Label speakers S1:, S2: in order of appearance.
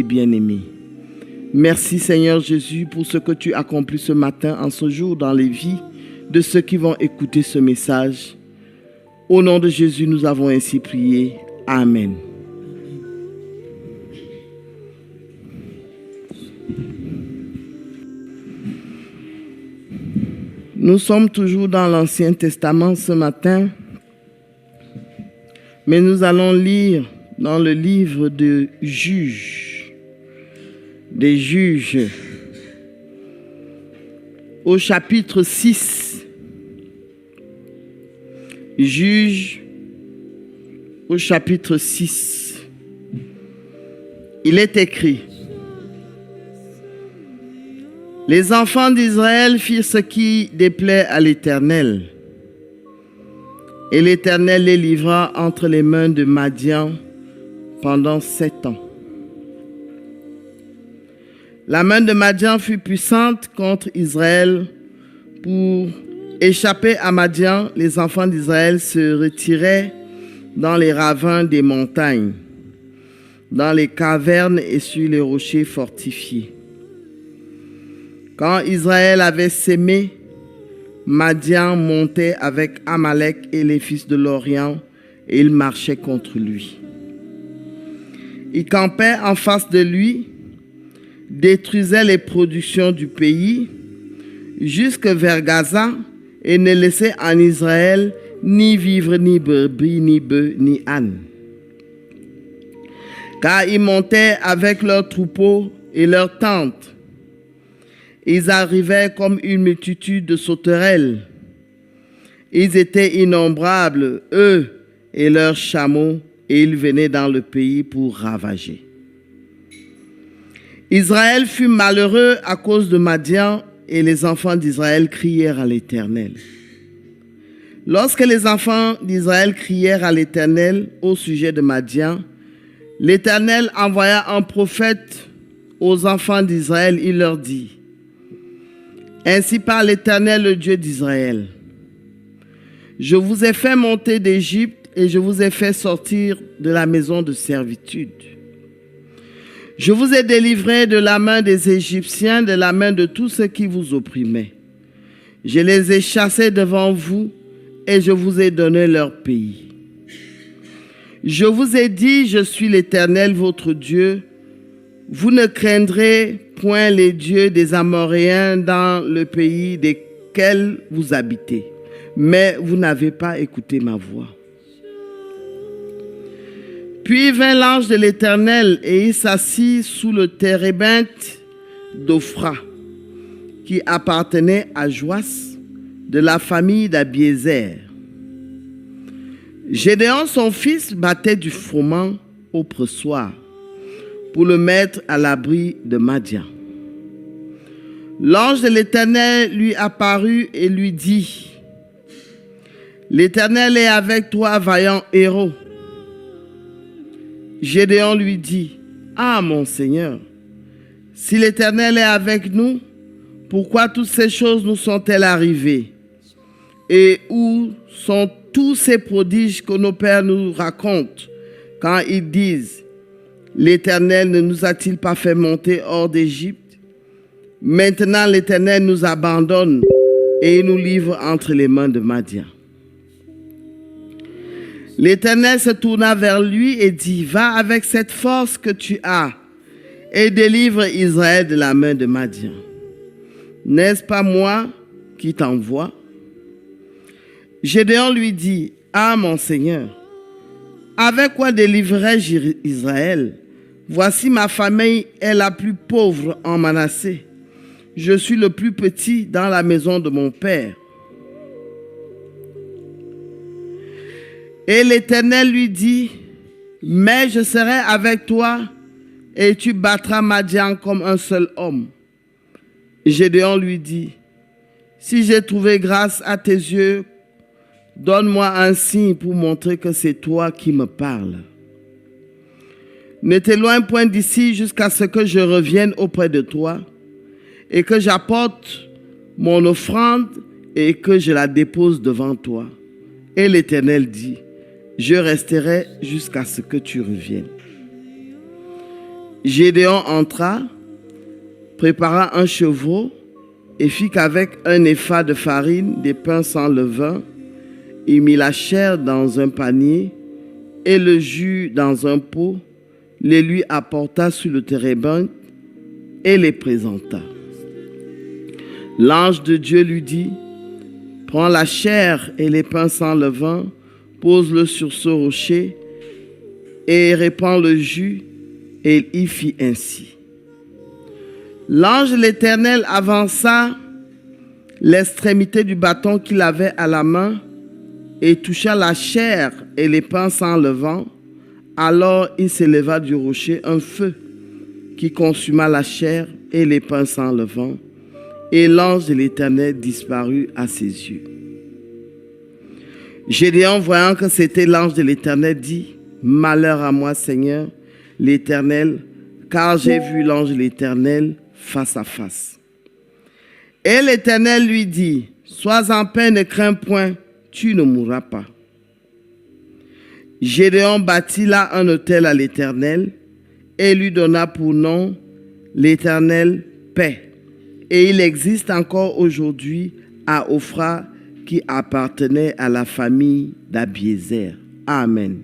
S1: bien-aimés. Merci Seigneur Jésus pour ce que tu accomplis ce matin en ce jour dans les vies de ceux qui vont écouter ce message. Au nom de Jésus, nous avons ainsi prié. Amen. Nous sommes toujours dans l'Ancien Testament ce matin, mais nous allons lire dans le livre de Juges, des Juges, au chapitre 6. Juges, au chapitre 6. Il est écrit: les enfants d'Israël firent ce qui déplaît à l'Éternel. Et l'Éternel les livra entre les mains de Madian pendant 7 ans. La main de Madian fut puissante contre Israël. Pour échapper à Madian, les enfants d'Israël se retiraient dans les ravins des montagnes, dans les cavernes et sur les rochers fortifiés. Quand Israël avait sémé, Madian montait avec Amalek et les fils de l'Orient et il marchait contre lui. Il campait en face de lui, détruisait les productions du pays jusque vers Gaza et ne laissait en Israël ni vivre, ni brebis, ni bœufs, ni ânes. Car ils montaient avec leurs troupeaux et leurs tentes. Ils arrivaient comme une multitude de sauterelles. Ils étaient innombrables, eux et leurs chameaux, et ils venaient dans le pays pour ravager. Israël fut malheureux à cause de Madian, et les enfants d'Israël crièrent à l'Éternel. Lorsque les enfants d'Israël crièrent à l'Éternel au sujet de Madian, l'Éternel envoya un prophète aux enfants d'Israël. Il leur dit: ainsi parle l'Éternel, le Dieu d'Israël. Je vous ai fait monter d'Égypte et je vous ai fait sortir de la maison de servitude. Je vous ai délivré de la main des Égyptiens, de la main de tous ceux qui vous opprimaient. Je les ai chassés devant vous et je vous ai donné leur pays. Je vous ai dit: je suis l'Éternel, votre Dieu. Vous ne craindrez point les dieux des Amoréens dans le pays desquels vous habitez. Mais vous n'avez pas écouté ma voix. Puis vint l'ange de l'Éternel et il s'assit sous le térébinthe d'Ophra, qui appartenait à Joas, de la famille d'Abiézer. Gédéon, son fils, battait du froment au pressoir pour le mettre à l'abri de Madian. L'ange de l'Éternel lui apparut et lui dit: l'Éternel est avec toi, vaillant héros. Gédéon lui dit: ah, mon Seigneur, si l'Éternel est avec nous, pourquoi toutes ces choses nous sont-elles arrivées? Et où sont tous ces prodiges que nos pères nous racontent quand ils disent: l'Éternel ne nous a-t-il pas fait monter hors d'Égypte? Maintenant l'Éternel nous abandonne et il nous livre entre les mains de Madian. L'Éternel se tourna vers lui et dit: va avec cette force que tu as et délivre Israël de la main de Madian. N'est-ce pas moi qui t'envoie? Gédéon lui dit: ah, mon Seigneur, avec quoi délivrerai-je Israël? Voici, ma famille est la plus pauvre en Manassé. Je suis le plus petit dans la maison de mon père. Et l'Éternel lui dit: mais je serai avec toi et tu battras Madian comme un seul homme. Gédéon lui dit: si j'ai trouvé grâce à tes yeux, donne-moi un signe pour montrer que c'est toi qui me parles. Ne t'éloigne point d'ici jusqu'à ce que je revienne auprès de toi et que j'apporte mon offrande et que je la dépose devant toi. Et l'Éternel dit: je resterai jusqu'à ce que tu reviennes. Gédéon entra, prépara un chevreau et fit qu'avec un épha de farine, des pains sans levain, il mit la chair dans un panier et le jus dans un pot, les lui apporta sur le térébinthe et les présenta. L'ange de Dieu lui dit, « Prends la chair et les pains sans levain, pose-le sur ce rocher et répands le jus. » Et il y fit ainsi. L'ange de l'Éternel avança l'extrémité du bâton qu'il avait à la main et toucha la chair et les pains sans levain. Alors il s'éleva du rocher un feu qui consuma la chair et les pains sans levain. Et l'ange de l'Éternel disparut à ses yeux. Gédéon, voyant que c'était l'ange de l'Éternel, dit, « Malheur à moi, Seigneur, l'Éternel, car j'ai vu l'ange de l'Éternel face à face. » Et l'Éternel lui dit, « Sois en paix, ne crains point, tu ne mourras pas. » Gédéon bâtit là un autel à l'Éternel et lui donna pour nom l'Éternel paix. Et il existe encore aujourd'hui à Ophra qui appartenait à la famille d'Abiézer. Amen.